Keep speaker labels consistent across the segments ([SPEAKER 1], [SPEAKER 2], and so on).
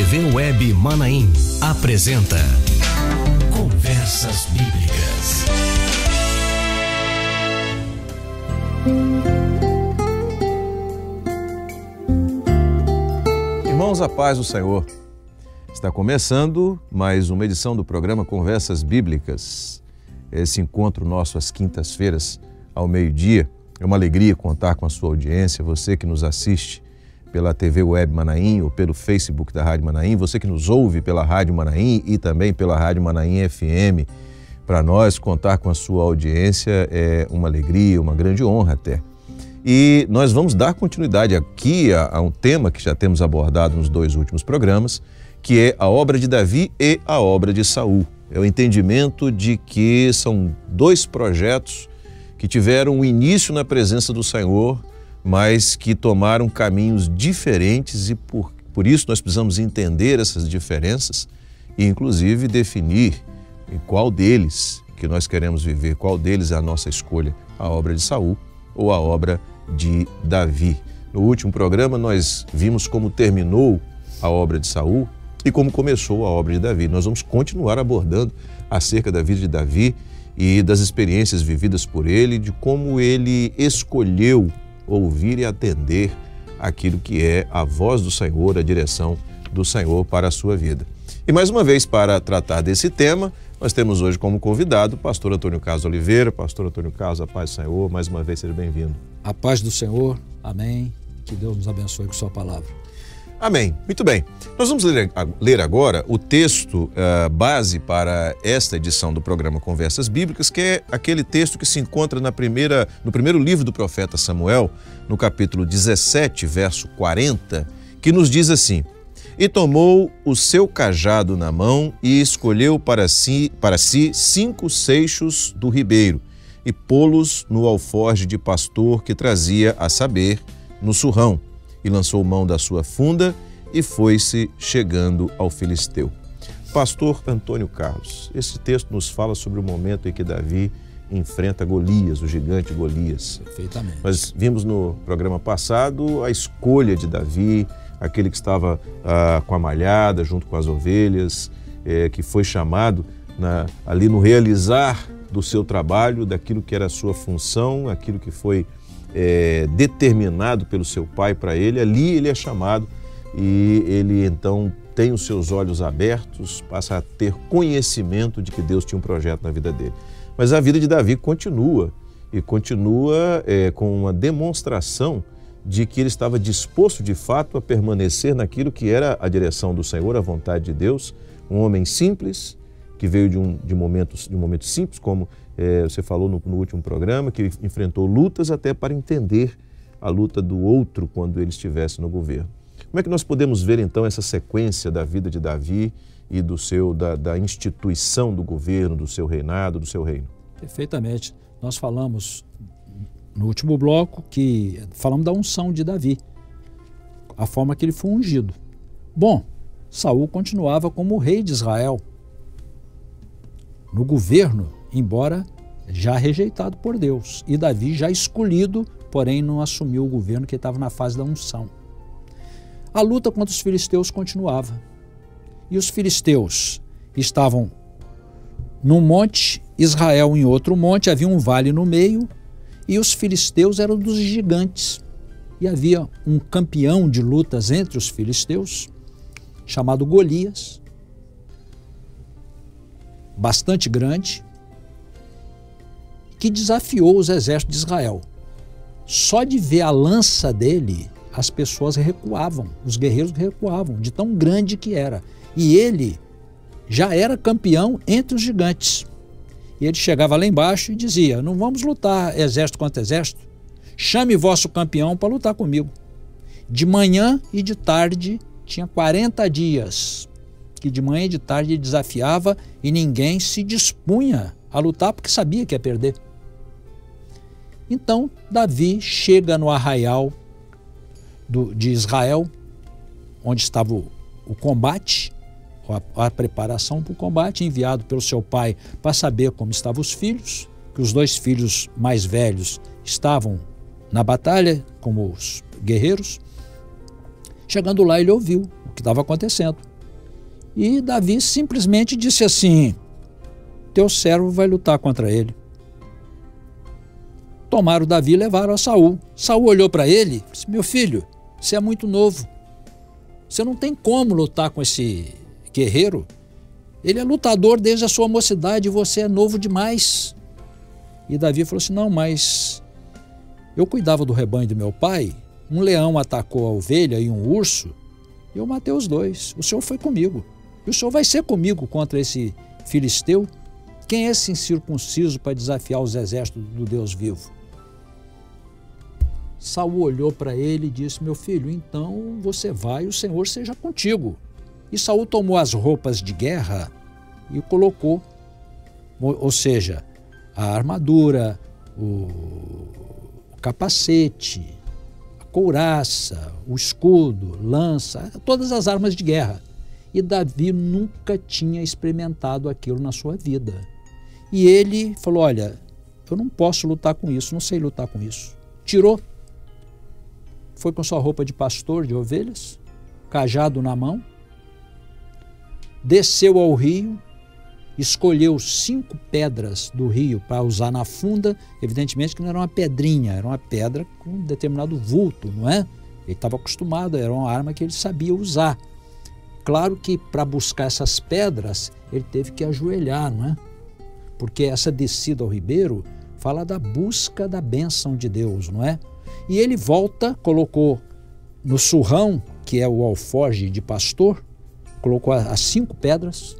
[SPEAKER 1] TV Web Manaim apresenta Conversas Bíblicas.
[SPEAKER 2] Irmãos, a paz do Senhor. Está começando mais uma edição do programa Conversas Bíblicas. Esse encontro nosso às quintas-feiras, ao meio-dia. É uma alegria contar com a sua audiência, você que nos assiste pela TV Web Manaim ou pelo Facebook da Rádio Manaim, você que nos ouve pela Rádio Manaim e também pela Rádio Manaim FM. Para nós, contar com a sua audiência é uma alegria, uma grande honra até. E nós vamos dar continuidade aqui a um tema que já temos abordado nos dois últimos programas, que é a obra de Davi e a obra de Saul. É o entendimento de que são dois projetos que tiveram um início na presença do Senhor, mas que tomaram caminhos diferentes e por isso nós precisamos entender essas diferenças e inclusive definir em qual deles que nós queremos viver, qual deles é a nossa escolha, a obra de Saul ou a obra de Davi. No último programa nós vimos como terminou a obra de Saul e como começou a obra de Davi. Nós vamos continuar abordando acerca da vida de Davi e das experiências vividas por ele, de como ele escolheu ouvir e atender aquilo que é a voz do Senhor, a direção do Senhor para a sua vida. E mais uma vez, para tratar desse tema, nós temos hoje como convidado o pastor Antônio Carlos Oliveira. Pastor Antônio Carlos, a paz do Senhor, mais uma vez seja bem-vindo.
[SPEAKER 3] A paz do Senhor, amém. Que Deus nos abençoe com sua palavra.
[SPEAKER 2] Amém. Muito bem. Nós vamos ler agora o texto base para esta edição do programa Conversas Bíblicas, que é aquele texto que se encontra no primeiro livro do profeta Samuel, no capítulo 17, verso 40, que nos diz assim: E tomou o seu cajado na mão e escolheu para si 5 seixos do ribeiro e pô-los no alforje de pastor que trazia, a saber, no surrão. E lançou mão da sua funda e foi-se chegando ao filisteu. Pastor Antônio Carlos, esse texto nos fala sobre o momento em que Davi enfrenta Golias, o gigante Golias.
[SPEAKER 3] Perfeitamente.
[SPEAKER 2] Nós vimos no programa passado a escolha de Davi, aquele que estava com a malhada, junto com as ovelhas, que foi chamado ali no realizar do seu trabalho, daquilo que era a sua função, aquilo que foi determinado pelo seu pai para ele. Ali ele é chamado e ele então tem os seus olhos abertos, passa a ter conhecimento de que Deus tinha um projeto na vida dele. Mas a vida de Davi continua com uma demonstração de que ele estava disposto de fato a permanecer naquilo que era a direção do Senhor, a vontade de Deus. Um homem simples, que veio de um momento simples, como você falou no último programa, que enfrentou lutas até para entender a luta do outro quando ele estivesse no governo. Como é que nós podemos ver então essa sequência da vida de Davi e da instituição do governo, do seu reinado, do seu reino?
[SPEAKER 3] Perfeitamente. Nós falamos no último bloco que falamos da unção de Davi, a forma que ele foi ungido. Bom, Saul continuava como rei de Israel no governo, embora já rejeitado por Deus, e Davi já escolhido, porém não assumiu o governo, que estava na fase da unção. A luta contra os filisteus continuava, e os filisteus estavam num monte, Israel em outro monte, havia um vale no meio, e os filisteus eram dos gigantes, e havia um campeão de lutas entre os filisteus, chamado Golias, bastante grande, que desafiou os exércitos de Israel. Só de ver a lança dele, as pessoas recuavam, os guerreiros recuavam, de tão grande que era. E ele já era campeão entre os gigantes. E ele chegava lá embaixo e dizia: não vamos lutar exército contra exército, chame vosso campeão para lutar comigo. De manhã e de tarde, tinha 40 dias, que de manhã e de tarde ele desafiava e ninguém se dispunha a lutar porque sabia que ia perder. Então, Davi chega no arraial de Israel, onde estava o combate, a preparação para o combate, enviado pelo seu pai para saber como estavam os filhos, que os 2 filhos mais velhos estavam na batalha como os guerreiros. Chegando lá, ele ouviu o que estava acontecendo. E Davi simplesmente disse assim: teu servo vai lutar contra ele. Tomaram Davi e levaram a Saul. Saul olhou para ele e disse: meu filho, você é muito novo. Você não tem como lutar com esse guerreiro. Ele é lutador desde a sua mocidade e você é novo demais. E Davi falou assim: não, mas eu cuidava do rebanho do meu pai, um leão atacou a ovelha e um urso, e eu matei os dois. O senhor foi comigo. E o senhor vai ser comigo contra esse filisteu? Quem é esse incircunciso para desafiar os exércitos do Deus vivo? Saul olhou para ele e disse: meu filho, então você vai, o Senhor seja contigo. E Saul tomou as roupas de guerra e colocou, ou seja, a armadura, o capacete, a couraça, o escudo, lança, todas as armas de guerra. E Davi nunca tinha experimentado aquilo na sua vida. E ele falou: olha, eu não posso lutar com isso, não sei lutar com isso. Tirou, foi com sua roupa de pastor de ovelhas, cajado na mão, desceu ao rio, escolheu 5 pedras do rio para usar na funda, evidentemente que não era uma pedrinha, era uma pedra com um determinado vulto, não é? Ele estava acostumado, era uma arma que ele sabia usar. Claro que para buscar essas pedras, ele teve que ajoelhar, não é? Porque essa descida ao ribeiro fala da busca da bênção de Deus, não é? E ele volta, colocou no surrão, que é o alforje de pastor, colocou as 5 pedras,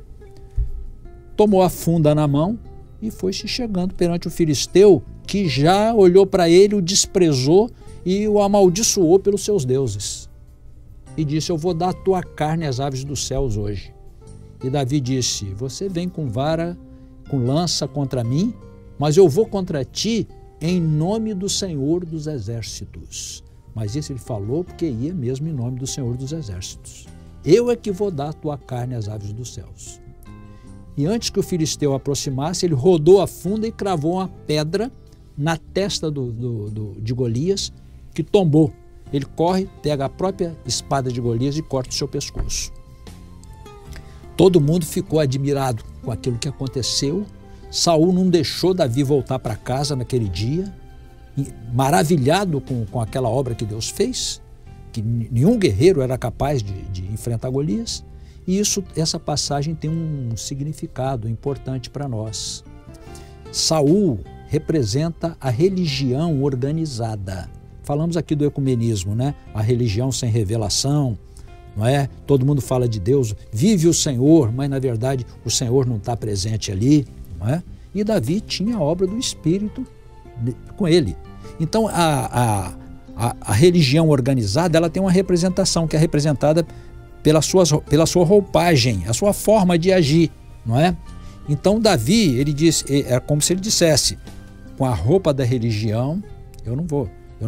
[SPEAKER 3] tomou a funda na mão e foi se chegando perante o filisteu, que já olhou para ele, o desprezou e o amaldiçoou pelos seus deuses. E disse: eu vou dar a tua carne às aves dos céus hoje. E Davi disse: você vem com vara, com lança contra mim, mas eu vou contra ti em nome do Senhor dos Exércitos. Mas isso ele falou porque ia mesmo em nome do Senhor dos Exércitos. Eu é que vou dar a tua carne às aves dos céus. E antes que o filisteu aproximasse, ele rodou a funda e cravou uma pedra na testa de Golias, que tombou. Ele corre, pega a própria espada de Golias e corta o seu pescoço. Todo mundo ficou admirado com aquilo que aconteceu. Saul não deixou Davi voltar para casa naquele dia, maravilhado com aquela obra que Deus fez, que nenhum guerreiro era capaz de enfrentar Golias. E essa passagem tem um significado importante para nós. Saul representa a religião organizada. Falamos aqui do ecumenismo, né? A religião sem revelação, não é? Todo mundo fala de Deus, vive o Senhor, mas na verdade o Senhor não está presente ali, não é? E Davi tinha a obra do Espírito com ele. Então a religião organizada, ela tem uma representação que é representada pela sua roupagem, a sua forma de agir, não é? Então Davi, ele diz, é como se ele dissesse: com a roupa da religião eu não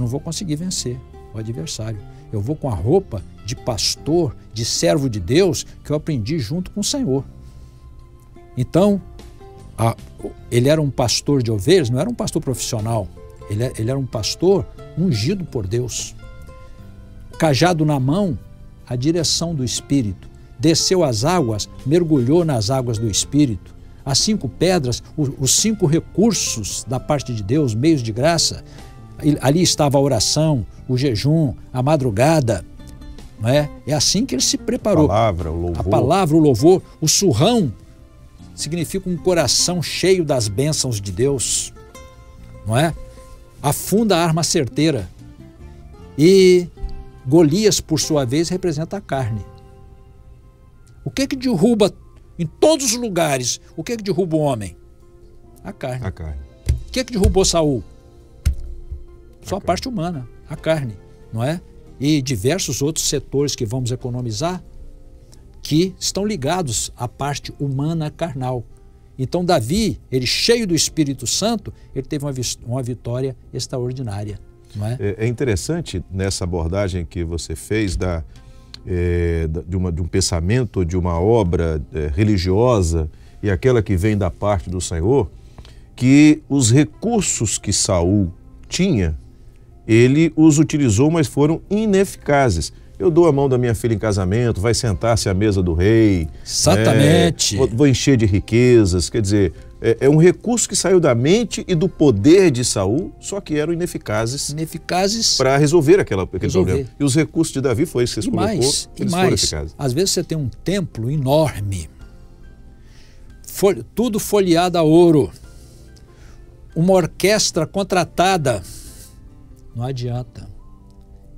[SPEAKER 3] vou conseguir vencer o adversário. Eu vou com a roupa de pastor, de servo de Deus, que eu aprendi junto com o Senhor. Então, ele era um pastor de ovelhas, não era um pastor profissional, ele era um pastor ungido por Deus. Cajado na mão, a direção do Espírito. Desceu às águas, mergulhou nas águas do Espírito. As 5 pedras, os 5 recursos da parte de Deus, meios de graça. Ali estava a oração, o jejum, a madrugada, não é? É assim que ele se preparou. A palavra, o louvor, o surrão significa um coração cheio das bênçãos de Deus, não é? Afunda a arma certeira. E Golias, por sua vez, representa a carne. O que derruba em todos os lugares? O que derruba o homem? A carne. O que derrubou Saul? Só a parte humana, a carne, não é? E diversos outros setores que vamos economizar, que estão ligados à parte humana carnal. Então Davi, ele cheio do Espírito Santo, ele teve uma vitória extraordinária, não é?
[SPEAKER 2] É interessante nessa abordagem que você fez de um pensamento, de uma obra religiosa e aquela que vem da parte do Senhor, que os recursos que Saul tinha, ele os utilizou, mas foram ineficazes. eu dou a mão da minha filha em casamento, vai sentar-se à mesa do rei.
[SPEAKER 3] Exatamente.
[SPEAKER 2] Vou encher de riquezas. Quer dizer, é um recurso que saiu da mente e do poder de Saul, só que eram ineficazes para resolver aquele problema. E os recursos de Davi foi isso que você colocou, eles foram eficazes.
[SPEAKER 3] Às vezes você tem um templo enorme, tudo folheado a ouro, uma orquestra contratada, não adianta.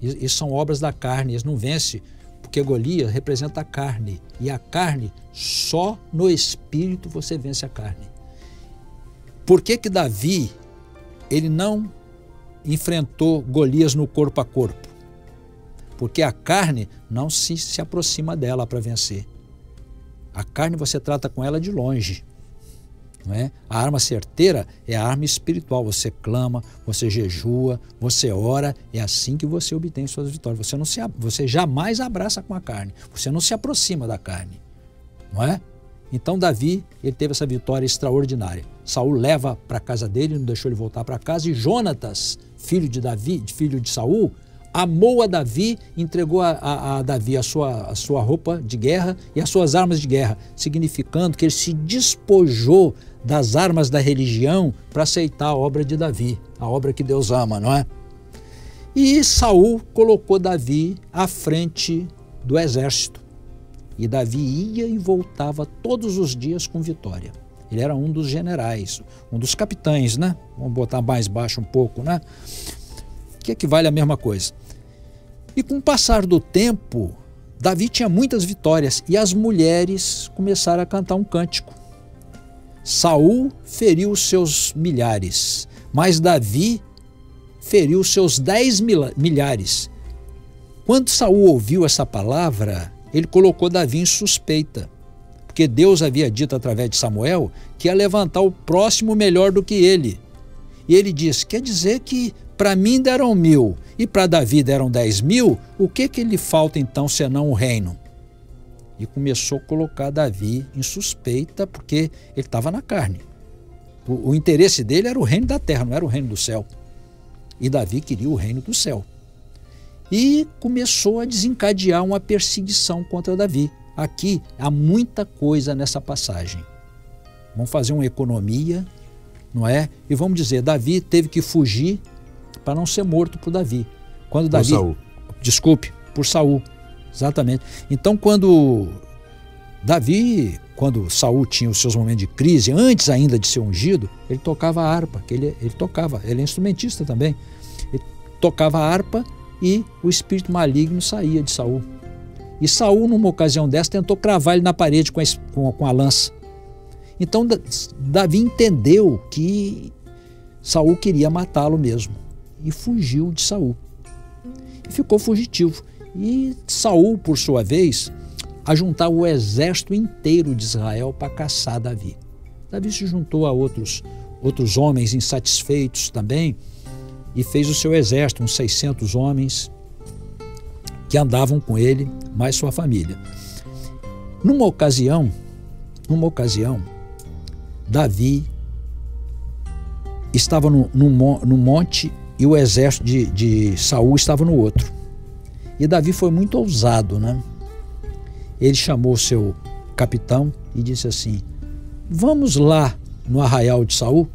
[SPEAKER 3] Isso são obras da carne, eles não vencem, porque Golias representa a carne, e a carne, só no espírito você vence a carne. Por que que Davi, ele não enfrentou Golias no corpo a corpo? Porque a carne não se aproxima dela para vencer. A carne você trata com ela de longe. Não é? A arma certeira é a arma espiritual. Você clama, você jejua, você ora. É assim que você obtém suas vitórias. Você jamais abraça com a carne. Você não se aproxima da carne. Não é? Então Davi, ele teve essa vitória extraordinária. Saul leva para a casa dele, não deixou ele voltar para casa. E Jonatas, filho de Saul, amou a Davi, entregou a Davi a sua roupa de guerra e as suas armas de guerra, significando que ele se despojou das armas da religião para aceitar a obra de Davi, a obra que Deus ama, não é? E Saul colocou Davi à frente do exército. E Davi ia e voltava todos os dias com vitória. Ele era um dos generais, um dos capitães, né? Vamos botar mais baixo um pouco, né? Que equivale à mesma coisa. E com o passar do tempo, Davi tinha muitas vitórias e as mulheres começaram a cantar um cântico. Saul feriu os seus milhares, mas Davi feriu os seus 10 milhares. Quando Saul ouviu essa palavra, ele colocou Davi em suspeita, porque Deus havia dito através de Samuel que ia levantar o próximo melhor do que ele. E ele disse, quer dizer que para mim deram 1000 e para Davi deram 10.000, o que lhe falta então senão o reino? E começou a colocar Davi em suspeita, porque ele estava na carne. O interesse dele era o reino da terra, não era o reino do céu. E Davi queria o reino do céu. E começou a desencadear uma perseguição contra Davi. Aqui há muita coisa nessa passagem. Vamos fazer uma economia, não é? E vamos dizer, Davi teve que fugir para não ser morto por Davi. Quando Davi,
[SPEAKER 2] por Saul.
[SPEAKER 3] Desculpe, por Saul. Exatamente. Então, quando Saul tinha os seus momentos de crise, antes ainda de ser ungido, ele tocava a harpa, ele é instrumentista também. Ele tocava a harpa e o espírito maligno saía de Saul. E Saul, numa ocasião dessa, tentou cravar ele na parede com a lança. Então, Davi entendeu que Saul queria matá-lo mesmo e fugiu de Saul. E ficou fugitivo. E Saul, por sua vez, ajuntava o exército inteiro de Israel para caçar Davi. Davi se juntou a outros homens insatisfeitos também e fez o seu exército, uns 600 homens que andavam com ele, mais sua família. Numa ocasião, Davi estava no monte e o exército de Saul estava no outro. E Davi foi muito ousado, né? Ele chamou o seu capitão e disse assim, vamos lá no arraial de Saul,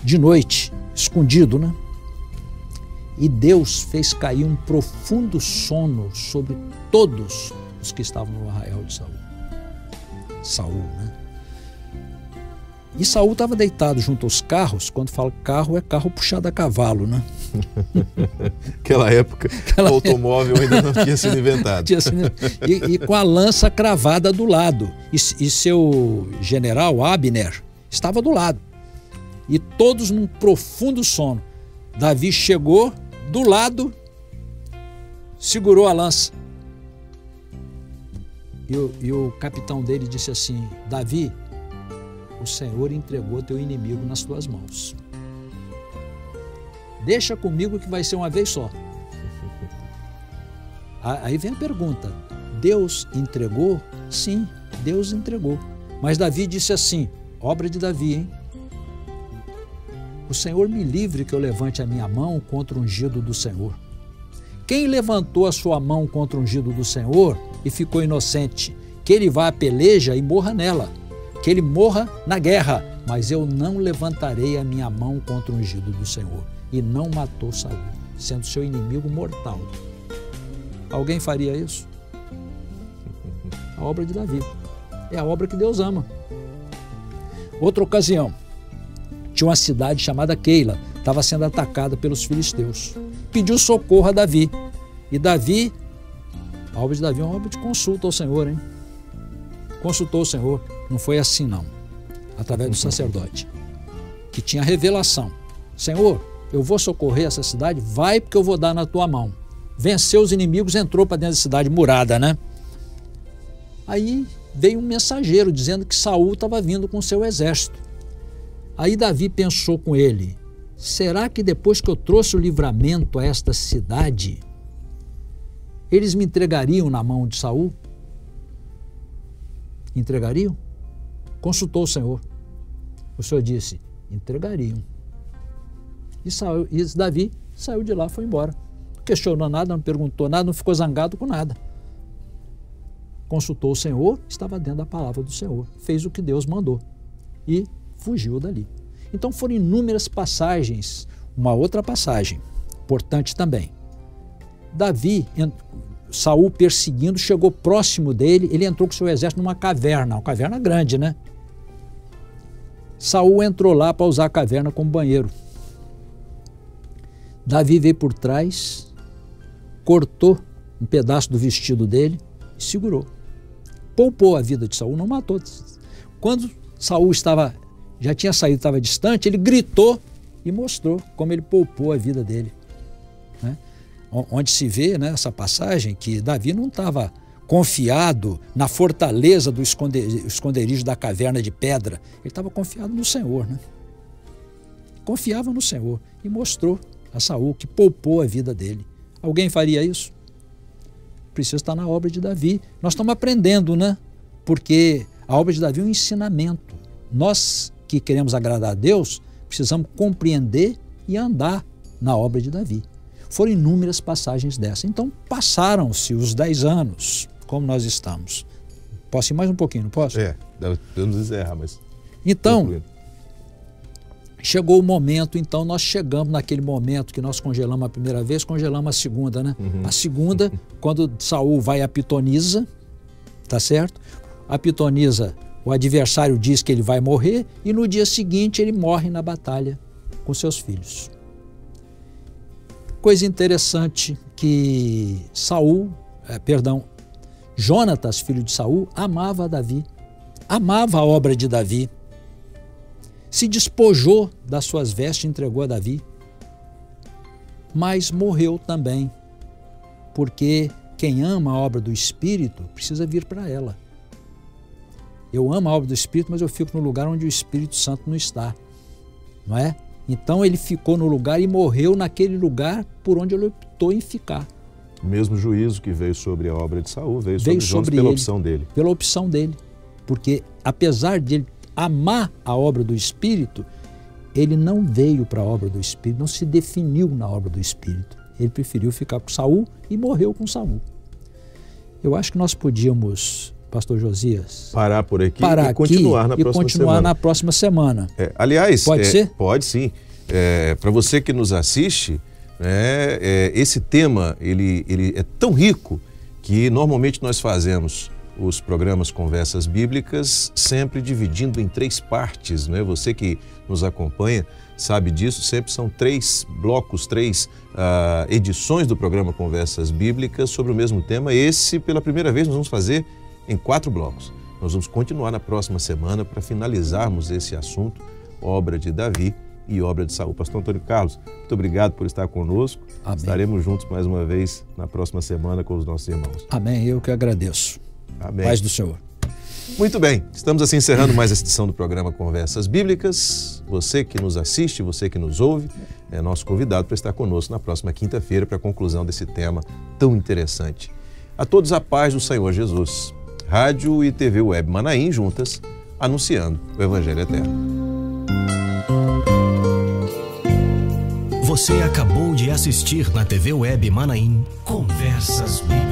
[SPEAKER 3] de noite, escondido, né? E Deus fez cair um profundo sono sobre todos os que estavam no arraial de Saul, né? E Saul estava deitado junto aos carros. Quando fala carro, é carro puxado a cavalo, né?
[SPEAKER 2] Aquela época, o automóvel ainda não tinha sido inventado.
[SPEAKER 3] E com a lança cravada do lado. E seu general, Abner, estava do lado. E todos num profundo sono. Davi chegou do lado, segurou a lança. E o capitão dele disse assim, Davi, o Senhor entregou teu inimigo nas tuas mãos. Deixa comigo que vai ser uma vez só. Aí vem a pergunta, Deus entregou? Sim, Deus entregou. Mas Davi disse assim, obra de Davi, hein? O Senhor me livre que eu levante a minha mão contra o ungido do Senhor. quem levantou a sua mão contra o ungido do Senhor e ficou inocente, que ele vá à peleja e morra nela, que ele morra na guerra, mas eu não levantarei a minha mão contra o ungido do Senhor. E não matou Saul, sendo seu inimigo mortal. Alguém faria isso? A obra de Davi. É a obra que Deus ama. Outra ocasião, tinha uma cidade chamada Keila, estava sendo atacada pelos filisteus. Pediu socorro a Davi. E Davi, a obra de Davi é uma obra de consulta ao Senhor, hein? Consultou o Senhor. Não foi assim, não. Através do sacerdote, que tinha revelação. Senhor, eu vou socorrer essa cidade, vai porque eu vou dar na tua mão. Venceu os inimigos, entrou para dentro da cidade murada, né? Aí veio um mensageiro dizendo que Saul estava vindo com seu exército. Aí Davi pensou com ele, será que depois que eu trouxe o livramento a esta cidade, eles me entregariam na mão de Saul? Entregariam? Consultou o Senhor. O Senhor disse, entregariam. E Davi saiu de lá, foi embora. Não questionou nada, não perguntou nada, não ficou zangado com nada. Consultou o Senhor, estava dentro da palavra do Senhor. Fez o que Deus mandou e fugiu dali. Então foram inúmeras passagens. Uma outra passagem, importante também. Davi, Saul perseguindo, chegou próximo dele, ele entrou com seu exército numa caverna, uma caverna grande, né? Saul entrou lá para usar a caverna como banheiro. Davi veio por trás, cortou um pedaço do vestido dele e segurou. Poupou a vida de Saul, não matou. Quando Saul já tinha saído, estava distante, ele gritou e mostrou como ele poupou a vida dele. Né? Onde se vê, né, essa passagem que Davi não estava confiado na fortaleza do esconderijo da caverna de pedra. Ele estava confiado no Senhor, né? Confiava no Senhor e mostrou a Saul que poupou a vida dele. Alguém faria isso? Precisa estar na obra de Davi. Nós estamos aprendendo, né? Porque a obra de Davi é um ensinamento. Nós que queremos agradar a Deus, precisamos compreender e andar na obra de Davi. Foram inúmeras passagens dessa. Então, passaram-se os 10 anos, como nós estamos. Posso ir mais um pouquinho, não posso?
[SPEAKER 2] Podemos encerrar, mas...
[SPEAKER 3] Então, chegou o momento, então nós chegamos naquele momento que nós congelamos a primeira vez, congelamos a segunda, né? A segunda, quando Saul vai a Pitonisa, tá certo? A Pitonisa, o adversário diz que ele vai morrer e no dia seguinte ele morre na batalha com seus filhos. Coisa interessante que Jonatas, filho de Saul, amava Davi, amava a obra de Davi, se despojou das suas vestes e entregou a Davi, mas morreu também, porque quem ama a obra do Espírito precisa vir para ela. Eu amo a obra do Espírito, mas eu fico no lugar onde o Espírito Santo não está, não é? Então ele ficou no lugar e morreu naquele lugar por onde ele optou em ficar.
[SPEAKER 2] O mesmo juízo que veio sobre a obra de Saul, veio sobre Jonas pela opção dele.
[SPEAKER 3] Pela opção dele, porque apesar de ele amar a obra do Espírito, ele não veio para a obra do Espírito, não se definiu na obra do Espírito. Ele preferiu ficar com Saul e morreu com Saul. Eu acho que nós podíamos, pastor Josias,
[SPEAKER 2] parar por aqui e continuar
[SPEAKER 3] na próxima semana.
[SPEAKER 2] Aliás,
[SPEAKER 3] pode ser?
[SPEAKER 2] Pode sim. Para você que nos assiste, esse tema ele é tão rico que normalmente nós fazemos os programas Conversas Bíblicas sempre dividindo em 3 partes, né? Você que nos acompanha sabe disso, sempre são 3 blocos, 3 edições do programa Conversas Bíblicas sobre o mesmo tema. Esse, pela primeira vez, nós vamos fazer em 4 blocos. Nós vamos continuar na próxima semana para finalizarmos esse assunto, obra de Davi e obra de Saul. Pastor Antônio Carlos, muito obrigado por estar conosco. Amém. Estaremos juntos mais uma vez na próxima semana com os nossos irmãos.
[SPEAKER 3] Amém, eu que agradeço.
[SPEAKER 2] Amém.
[SPEAKER 3] Paz do Senhor.
[SPEAKER 2] Muito bem, estamos assim encerrando mais essa edição do programa Conversas Bíblicas. Você que nos assiste, você que nos ouve, é nosso convidado para estar conosco na próxima quinta-feira para a conclusão desse tema tão interessante. A todos a paz do Senhor Jesus. Rádio e TV Web Manaim juntas, anunciando o Evangelho Eterno.
[SPEAKER 1] Você acabou de assistir na TV Web Manaim Conversas Bíblicas.